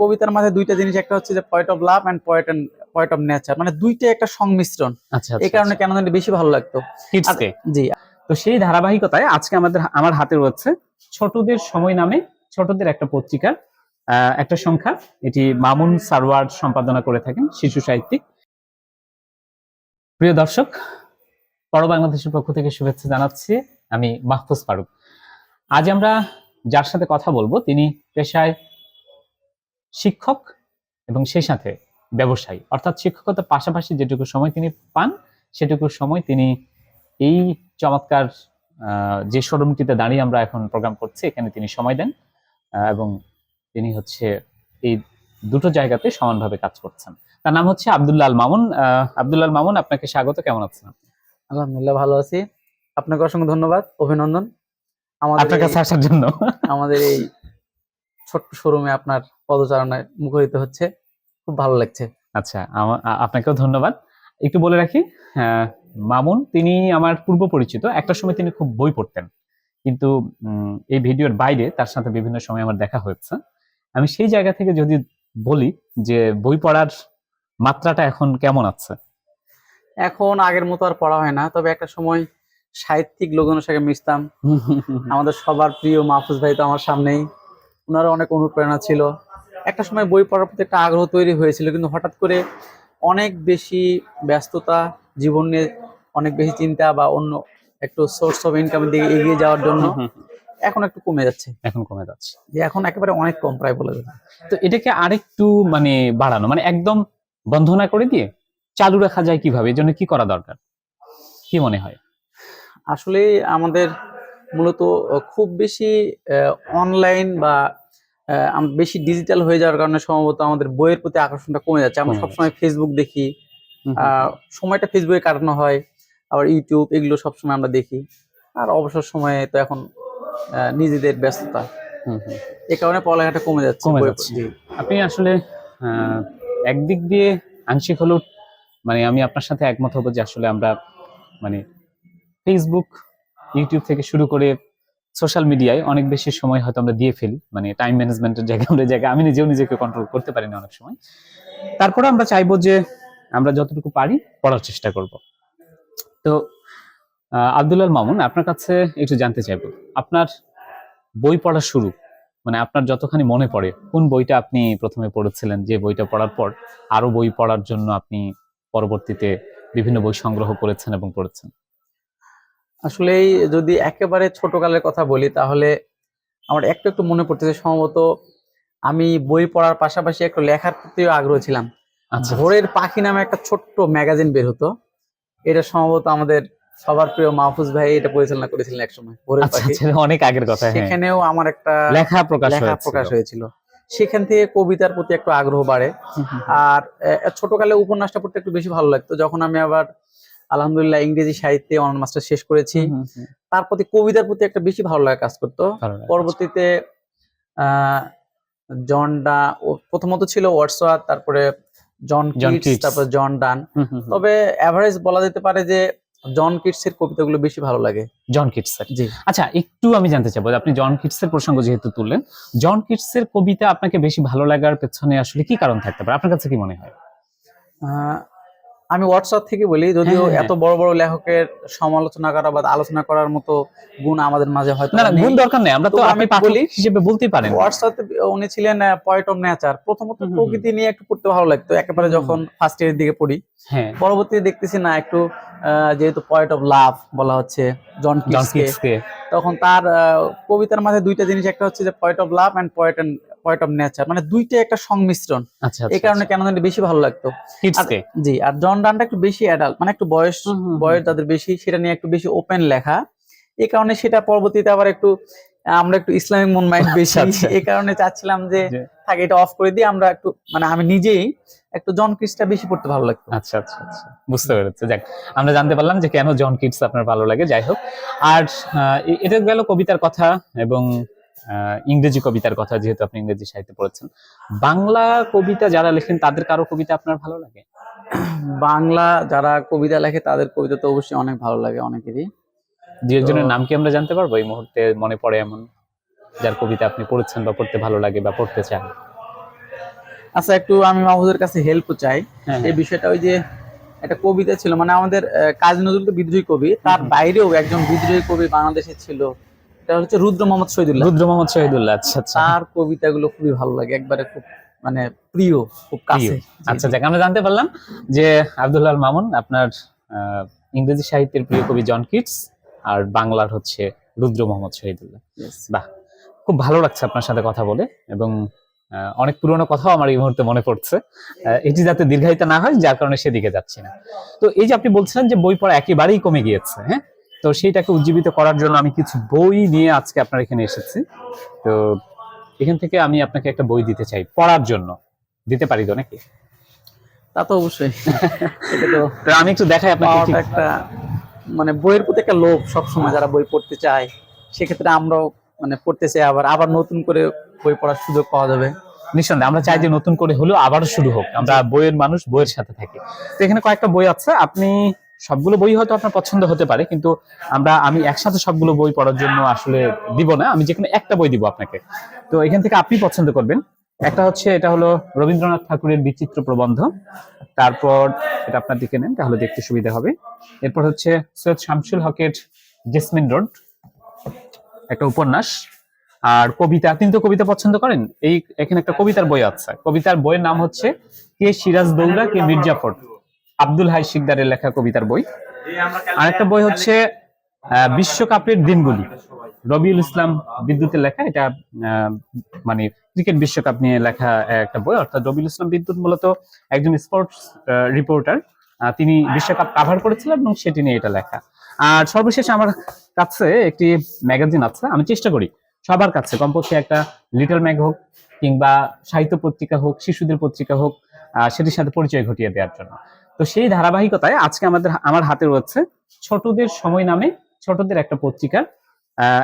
কবিতার মাঝে দুইটা জিনিস, একটা হচ্ছে যে poet of love and poet of nature, মানে দুইটা একটা সংমিশ্রণ। আচ্ছা এই কারণে কেন জানি বেশি ভালো লাগতো কিডসকে। জি। তো সেই ধারাবাহিকতায় আজকে আমার হাতে রয়েছে ছোটদের সময় নামে ছোটদের একটা পত্রিকার একটা সংখ্যা। এটি মামুন সারওয়ার সম্পাদনা করে থাকেন, শিশু সাহিত্যিক। প্রিয় দর্শক, পর বাংলাদেশের পক্ষ থেকে শুভেচ্ছা জানাচ্ছি। আমি মাহফুজ ফারুক। আজ আমরা যার সাথে কথা বলবো তিনি পেশায় শিক্ষক এবং সেই সাথে ব্যবসায়ী, অর্থাৎ শিক্ষকতার পাশাপাশি যেটুকু সময় তিনি পান সেটুকু সময় তিনি এই চমৎকার যে শোরুমটিতে দাঁড়িয়ে আমরা এখন প্রোগ্রাম করছি এখানে তিনি সময় দেন এবং তিনি হচ্ছে এই দুটো জায়গাতে সমানভাবে কাজ করছেন। তার নাম হচ্ছে আব্দুল্লাহ আল মামুন। আব্দুল্লাহ আল মামুন, আপনাকে স্বাগত। কেমন আছেন? আলহামদুলিল্লাহ ভালো আছি। আপনাকে অসংখ্য ধন্যবাদ, অভিনন্দন আপনার কাছে আসার জন্য। আমাদের এই ছোট্ট শোরুমে আপনার পদচারণায় মুখরিত হচ্ছে, খুব ভালো লাগছে। আচ্ছা, আপনাকেও ধন্যবাদ। একটু বলে রাখি, মামুন তিনি আমার পূর্ব পরিচিত। একটা সময় তিনি খুব বই পড়তেন, কিন্তু এই ভিডিওর বাইরে তার সাথে বিভিন্ন সময় আমার দেখা হয়েছে। আমি সেই জায়গা থেকে যদি বলি যে বই পড়ার মাত্রাটা এখন কেমন আছে? এখন আগের মতো আর পড়া হয় না, তবে একটা সময় সাহিত্যিক লোকজনের সাথে মিশতাম। আমাদের সবার প্রিয় মাহফুজ ভাই তো আমার সামনেই, ওনারও অনেক অনুপ্রেরণা ছিল। একটা সময় বই পড়ার প্রতি একটা আগ্রহ তৈরি হয়েছিল, কিন্তু হঠাৎ করে অনেক বেশি ব্যস্ততা, জীবন নিয়ে অনেক বেশি চিন্তা বা অন্য একটু সোর্স অফ ইনকামের দিকে এগিয়ে যাওয়ার জন্য এখন একটু কমে যাচ্ছে। যে এখন একেবারে অনেক কম, প্রায় বলে যাবে। তো এটাকে আরেকটু মানে বাড়ানো, মানে একদম বন্ধ না করে দিয়ে চালু রাখা যায় কিভাবে? এর জন্য কি করা দরকার, কি মনে হয়? আসলে আমাদের মূলত খুব বেশি অনলাইন বা বেশি ডিজিটাল হয়ে যাওয়ার কারণে সম্ভবত আমাদের বইয়ের প্রতি আকর্ষণটা কমে যাচ্ছে। আমরা সবসময় ফেসবুক দেখি, সময়টা ফেসবুকে কাটানো হয়, আবার ইউটিউব, এগুলো সবসময় আমরা দেখি। আর অবসর সময়ে তো এখন নিজেদের ব্যস্ততা, এই কারণে পড়ালেখাটা কমে যাচ্ছে। আপনি আসলে একদিক দিয়ে আংশিক হলেও মানে আমি আপনার সাথে একমত হবো যে আসলে আমরা মানে ফেসবুক, ইউটিউব থেকে শুরু করে সোশ্যাল মিডিয়ায় অনেক বেশি সময় হয়তো আমরা দিয়ে ফেলি, মানে টাইম ম্যানেজমেন্টের জায়গায় আমি নিজেও নিজেকে কন্ট্রোল করতে পারি না অনেক সময়। তারপরে আমরা চাইবো যে আমরা যতটুকু পারি পড়ার চেষ্টা করব। তো আব্দুল্লাহ মামুন, আপনার কাছে একটু জানতে চাইবো, আপনার বই পড়া শুরু মানে আপনার যতখানি মনে পড়ে কোন বইটা আপনি প্রথমে পড়েছিলেন, যে বইটা পড়ার পর আরো বই পড়ার জন্য আপনি পরবর্তীতে বিভিন্ন বই সংগ্রহ করেছেন এবং পড়েছেন? আসলে যদি একেবারে ছোটকালের কথা বলি তাহলে আমার একটু একটু মনে পড়তেছে, সম্ভবত আমি বই পড়ার পাশাপাশি একটু লেখার প্রতিও আগ্রহ ছিলাম। ভোরের পাখি নামে একটা ছোট্ট ম্যাগাজিন বের হতো, এটা সম্ভবত আমাদের সবার প্রিয় মাহফুজ ভাই এটা পরিচালনা করেছিলেন একসময়, ভোরের পাখি। অনেক আগের কথা। সেখানেও আমার একটা লেখা প্রকাশ হয়েছিল। সেখান থেকে কবিতার প্রতি একটু আগ্রহ বাড়ে। আর ছোটকালে উপন্যাসটা পড়তে একটু বেশি ভালো লাগতো। যখন আমি আবার আলহামদুলিল্লাহ ইংরেজি সাহিত্যে অনার্স মাস্টার শেষ করেছি, তার প্রতি কবিতার প্রতি একটা বেশি ভালো লাগা কাজ করতো। পরবর্তীতে প্রথমত ছিল ওয়ার্ডসওয়ার্থ, তারপরে জন কিটস, তারপরে জন ডান। তবে এভারেজ বলা যেতে পারে যে জন কিটস এর কবিতাগুলো বেশি ভালো লাগে। জন কিটস এর? জি। আচ্ছা, একটু আমি জানতে চাইবো, আপনি জন কিটস এর প্রসঙ্গ যেহেতু তুললেন, জন কিটস এর কবিতা আপনাকে বেশি ভালো লাগার পেছনে আসলে কি কারণ থাকতে পারে, আপনার কাছে কি মনে হয়? আমি হোয়াটসঅ্যাপ থেকে বলি, যদিও এত বড় বড় লেখকের সমালোচনা করা বা আলোচনা করার মতো গুণ আমাদের মাঝে হয়তো না, গুণ দরকার নেই, আমরা তো আপনি পাঠক হিসেবে বলতেই পারেন। হোয়াটসঅ্যাপে উনি ছিলেন পয়েট অফ নেচার। প্রথমত প্রকৃতি নিয়ে একটু পড়তে ভালো লাগতো একেবারে যখন ফার্স্ট ইয়ারের দিকে পড়ি। পরবর্তীতে দেখতেছি না, একটু যেহেতু পয়েট অফ লাভ বলা হচ্ছে জন কিটসকে, তখন তার কবিতার মাঝে দুইটা জিনিস, একটা হচ্ছে যে poet of love and poet of nature, মানে দুইটা একটা সংমিশ্রণ। এই কারণে কেন জানি বেশি ভালো লাগতো। জি। আর জন ডানটা একটু বেশি অ্যাডাল্ট, মানে একটু বয়স যাদের বেশি, সেটা নিয়ে একটু বেশি ওপেন লেখা। এই কারণে সেটা পরবর্তীতে আবার একটু আমরা একটু ইসলামিক মন মাইন্ড বেশি, এই কারণে চাচ্ছিলাম যে থাকে এটা অফ করে দিয়ে আমরা একটু, মানে আমি নিজেই একটু জন কিটসটা বেশি পড়তে ভালো লাগতো। আচ্ছা, বুঝতে পেরেছি। যাক, আমরা জানতে পারলাম যে কেন জন কিটস আপনার ভালো লাগে। যাই হোক, আর এটা গেল কবিতার কথা এবং ইংরেজি কবিতার কথা, যেহেতু আপনি ইংরেজি সাহিত্য পড়েছেন। বাংলা কবিতা যারা লেখেন তাদের কারো কবিতা আপনার ভালো লাগে? বাংলা যারা কবিতা লেখে তাদের কবিতা তো অবশ্যই অনেক ভালো লাগে, অনেকেরই। দু একজনের নাম কি আমরা জানতে পারবো এই মুহূর্তে মনে পড়ে এমন, যার কবিতা আপনি পড়েছেন বা পড়তে ভালো লাগে বা পড়তে চান? আচ্ছা, একটু আমি মাহফুজের কাছে হেল্প চাই। এই বিষয়টা ওই যে একটা কবিতা ছিল, মানে আমাদের কাজী নজরুল তো বিদ্রোহী কবি, তার বাইরেও একজন বিদ্রোহী কবি বাংলাদেশে ছিল, এটা হচ্ছে রুদ্র মোহাম্মদ শহীদুল্লাহ। রুদ্র মোহাম্মদ শহীদুল্লাহ, আচ্ছা আচ্ছা। তার কবিতাগুলো খুবই ভালো লাগে, একবারে খুব মানে প্রিয়, খুব কাছে। আচ্ছা, যাক আমরা জানতে পারলাম যে আব্দুল্লাহ আল মামুন আপনার ইংরেজি সাহিত্যের প্রিয় কবি জন কিটস, আর বাংলার হচ্ছে রুদ্র মোহাম্মদ শহীদুল্লাহ। বাহ, খুব ভালো লাগছে আপনার সাথে কথা বলে, এবং অনেক পুরনো কথাও আমার এই মুহূর্তে মনে পড়ছে। এটি যাতে দীর্ঘায়িত না হয়, যার কারণে সেদিকে যাচ্ছি না। তো এই যে আপনি বলছিলেন যে বই পড়া একেবারেই কমে গিয়েছে, হ্যাঁ, তো সেইটাকে উজ্জীবিত করার জন্য আমি কিছু বই নিয়ে আজকে আপনার এখানে এসেছি। তো এখান থেকে আমি আপনাকে একটা বই দিতে চাই পড়ার জন্য, দিতে পারি তো নাকি? তা তো অবশ্যই। এটা তো আমি একটু দেখাই আপনাকে। একটা মানে বইয়ের প্রতি একটা লোভ সবসময়, যারা বই পড়তে চায় সেক্ষেত্রে আমরাও মানে পড়তে চাই, আবার নতুন করে বই পড়ার সুযোগ পাওয়া যাবে। নিঃসন্দেহে আমরা চাই যে নতুন করে হলেও আবারও শুরু হোক, আমরা বইয়ের মানুষ, বইয়ের সাথে থাকি। তো এখানে কয়েকটা বই আছে, আপনি সবগুলো বই হয়তো আপনার পছন্দ হতে পারে, কিন্তু আমি একসাথে সবগুলো বই পড়ার জন্য আসলে দিব না, আমি যেকোনো একটা বই দিব আপনাকে। তো এখান থেকে আপনি পছন্দ করবেন। একটা হচ্ছে, এটা হলো রবীন্দ্রনাথ ঠাকুরের বিচিত্র প্রবন্ধ। তারপর এটা আপনার দিকে নেন, তাহলে দেখতে সুবিধা হবে। এরপর হচ্ছে সৈয়দ শামসুল হকের জেসমিন রোড, একটা উপন্যাস। আর কবিতা, আপনি তো কবিতা পছন্দ করেন, এখানে একটা কবিতার বই আছে। কবিতার বইয়ের নাম হচ্ছে কে সিরাজদৌল্লা কে মির্জাফর, আব্দুল হাই শিকদারের লেখা কবিতার বই। আরেকটা বই হচ্ছে বিশ্বকাপের দিনগুলি, রবিউল ইসলাম বিদ্যুতের লেখা। এটা মানে ক্রিকেট বিশ্বকাপ নিয়ে লেখা একটা বই, অর্থাৎ রবিউল ইসলাম বিদ্যুৎ মূলত একজন স্পোর্টস রিপোর্টার, তিনি বিশ্বকাপ কাভার করেছিলেন এবং সেটি নিয়ে এটা লেখা। আর সর্বশেষ আমার কাছে একটি ম্যাগাজিন আছে, আমি চেষ্টা করি সবার কাছে কমপক্ষে একটা লিটল ম্যাগ হোক, কিংবা সাহিত্য পত্রিকা হোক, শিশুদের পত্রিকা হোক, সেটির সাথে পরিচয় ঘটিয়ে দেওয়ার জন্য। তো সেই ধারাবাহিকতায় আজকে আমার হাতে রয়েছে ছোটদের সময় নামে ছোটদের একটা পত্রিকার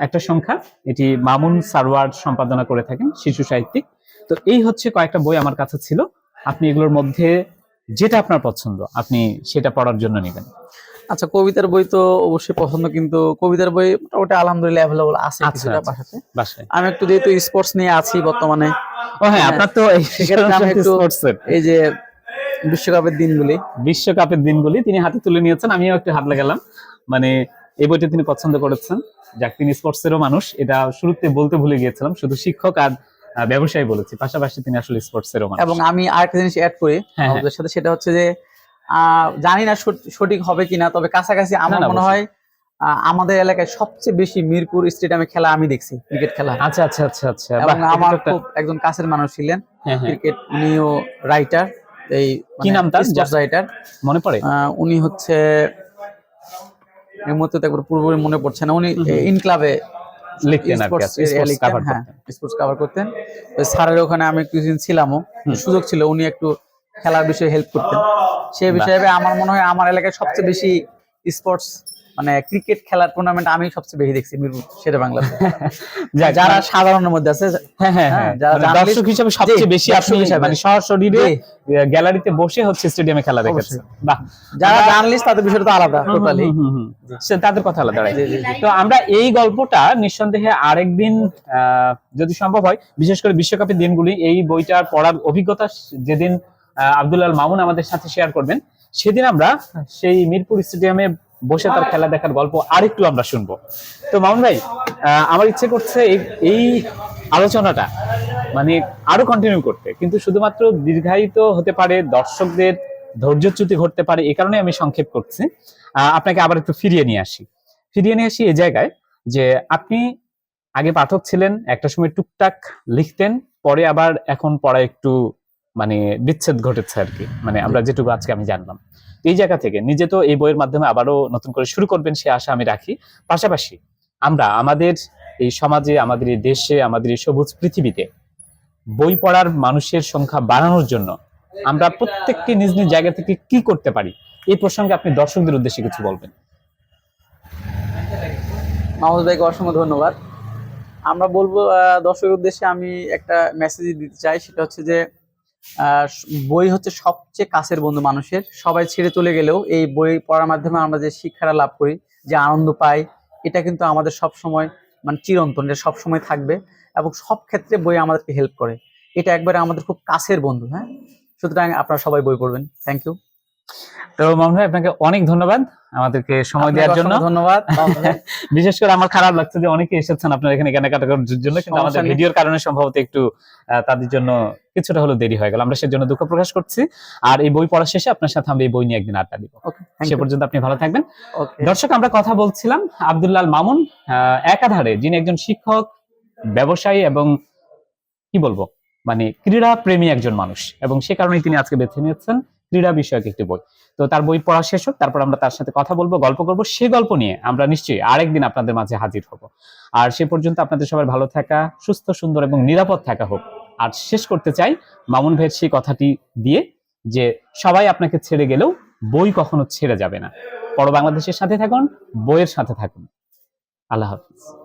একটা সংখ্যা। এটি মামুন সারওয়ার সম্পাদনা করে থাকেন, শিশু সাহিত্যিক। তো এই হচ্ছে কয়েকটা বই আমার কাছে ছিল, আপনি এগুলোর মধ্যে যেটা আপনার পছন্দ আপনি সেটা পড়ার জন্য নেবেন। আচ্ছা, কবিতার বই তো অবশ্যই পছন্দ, কিন্তু কবিতার বই মোটামুটি আলহামদুলিল্লাহ অ্যাভেলেবল আছে কিছুটা বাসাতে। আমি একটু যেহেতু স্পোর্টস নিয়ে আছি বর্তমানে, ও হ্যাঁ, আপনার তো এই যে বিশ্বকাপের দিনগুলি তিনি হাতে তুলে নিয়েছেন, আমিও একটু হাত লাগালাম। মানে এই বইটা তিনি পছন্দ করেছেন, যাক তিনি স্পোর্টসেরও মানুষ, এটা শুরুতে বলতে ভুলে গিয়েছিলাম, শুধু শিক্ষক আর ব্যবসায়ী বলেছি, পাশাপাশি তিনি আসলে স্পোর্টসেরও মানুষ। এবং আমি আরেকটা জিনিস অ্যাড করি আমাদের সাথে, সেটা হচ্ছে যে জানি না সঠিক হবে কিনা, তবে কাছাকাছি আমার মনে হয় আমাদের এলাকায় সবচেয়ে বেশি মিরপুর স্টেডিয়ামে খেলা আমি দেখছি, ক্রিকেট খেলা। আচ্ছা আচ্ছা আচ্ছা আচ্ছা। এবং আমার খুব একজন কাছের মানুষ ছিলেন ক্রিকেট, উনিও রাইটার, এই কি নাম তার, স্পোর্টস রাইটার মনে পড়ে? উনি হচ্ছে এই মুহূর্তে একবার পুরোপুরি মনে পড়ছে না, উনি ইনক্লাবে লিখতেন, স্পোর্টস কভার করতেন। স্যারের ওখানে আমি কিছুদিন ছিলামও, সুযোগ ছিল, উনি একটু খেলার বিষয়ে হেল্প করতেন। সেই বিষয়ে আমার মনে হয় আমার এলাকায় সবচেয়ে বেশি স্পোর্টস মানে ক্রিকেট খেলার টুর্নামেন্ট আমি সবচেয়ে বেশি দেখছি মিরপুর শেরে বাংলাতে। যারা সাধারণের মধ্যে আছে, দর্শক হিসেবে সবচেয়ে বেশি আপনি মানে সরাসরি গ্যালারিতে বসে হচ্ছে স্টেডিয়ামে খেলা দেখেছেন। বাহ, যারা জার্নালিস্ট তাদের বিষয়টা তো আলাদা, টোটালি তাদের কথা আলাদা। তো আমরা এই গল্পটা নিঃসন্দেহে আরেকদিন যদি সম্ভব হয়, বিশেষ করে বিশ্বকাপের দিনগুলি, এই বইটার পড়ার অভিজ্ঞতা যেদিন আব্দুল্লাহ আল মামুন আমাদের সাথে শেয়ার করবেন, সেদিন আমরা সেই মিরপুর স্টেডিয়ামে বসে তার খেলা দেখার গল্প আরেকটু আমরা শুনবো। তো মামুন ভাই, আমার ইচ্ছে করছে এই আলোচনাটা মানে আরো কন্টিনিউ করতে, কিন্তু শুধুমাত্র দীর্ঘায়িত হতে পারে, দর্শকদের ধৈর্যচ্যুতি ঘটতে পারে, এই কারণে আমি সংক্ষেপ করছি। আপনাকে আবার একটু ফিরিয়ে নিয়ে আসি এই জায়গায়, যে আপনি আগে পাঠক ছিলেন, একটা সময় টুকটাক লিখতেন, পরে আবার এখন পড়া একটু মানে বিচ্ছেদ ঘটেছে আর কি, মানে আমরা যেটুকু আজকে আমি জানলাম। এই জায়গা থেকে নিজে তো এই বইয়ের মাধ্যমে আবারও নতুন করে শুরু করবেন সে আশা আমি রাখি। পাশাপাশি আমরা আমাদের এই সমাজে, আমাদের এই দেশে, আমাদের এই সবুজ পৃথিবীতে বই পড়ার মানুষের সংখ্যা বাড়ানোর জন্য আমরা প্রত্যেককে নিজ নিজ জায়গা থেকে কি করতে পারি, এই প্রসঙ্গে আপনি দর্শকদের উদ্দেশ্যে কিছু বলবেন। মাহমুদ ভাইকে অসংখ্য ধন্যবাদ। আমরা বলবো দর্শকের উদ্দেশ্যে আমি একটা মেসেজ দিতে চাই, সেটা হচ্ছে যে বই হচ্ছে সবচেয়ে কাছের বন্ধু মানুষের। সবাই ছেড়ে চলে গেলেও এই বই পড়ার মাধ্যমে আমরা যে শিক্ষাটা লাভ করি, যে আনন্দ পাই, এটা কিন্তু আমাদের সব সময় মানে চিরন্তন, এটা সবসময় থাকবে এবং সব ক্ষেত্রে বই আমাদেরকে হেল্প করে। এটা একবারে আমাদের খুব কাছের বন্ধু। হ্যাঁ, সুতরাং আপনারা সবাই বই পড়বেন। Thank you. তো মামুন ভাই আপনাকে অনেক ধন্যবাদ আমাদেরকে সময় দেওয়ার জন্য। ধন্যবাদ। বিশেষ করে আমার খারাপ লাগছে যে অনেকে এসেছেন আপনার এখানে কেনাকাটা করার জন্য, কিন্তু আমাদের ভিডিওর কারণে সম্ভবত একটু তাদের জন্য কিছুটা হলো দেরি হয়ে গেল, আমরা সেজন্য দুঃখ প্রকাশ করছি। আর এই বই পড়া শেষে আপনার সাথে আমরা এই বই নিয়ে একদিন আড্ডা দিব। সে পর্যন্ত আপনি ভালো থাকবেন। দর্শক, আমরা কথা বলছিলাম আব্দুল্লাহ মামুন, একাধারে যিনি একজন শিক্ষক, ব্যবসায়ী এবং কি বলবো মানে ক্রীড়া প্রেমী একজন মানুষ, এবং সে কারণেই তিনি আজকে বেছে নিয়েছেন ক্রীড়া বিষয়ক একটি বই। তো তার বই পড়া শেষ হোক, তারপর আমরা তার সাথে কথা বলবো, গল্প করবো। সে গল্প নিয়ে আমরা নিশ্চয়ই আরেকদিন আপনাদের মাঝে হাজির হব। আর সে পর্যন্ত আপনাদের সবাই ভালো থাকা, সুস্থ, সুন্দর এবং নিরাপদ থাকা হোক। আর শেষ করতে চাই মামুন ভাইয়ের সেই কথাটি দিয়ে, যে সবাই আপনাকে ছেড়ে গেলেও বই কখনো ছেড়ে যাবে না। পড়ো বাংলাদেশের সাথে থাকুন, বইয়ের সাথে থাকুন। আল্লাহ হাফিজ।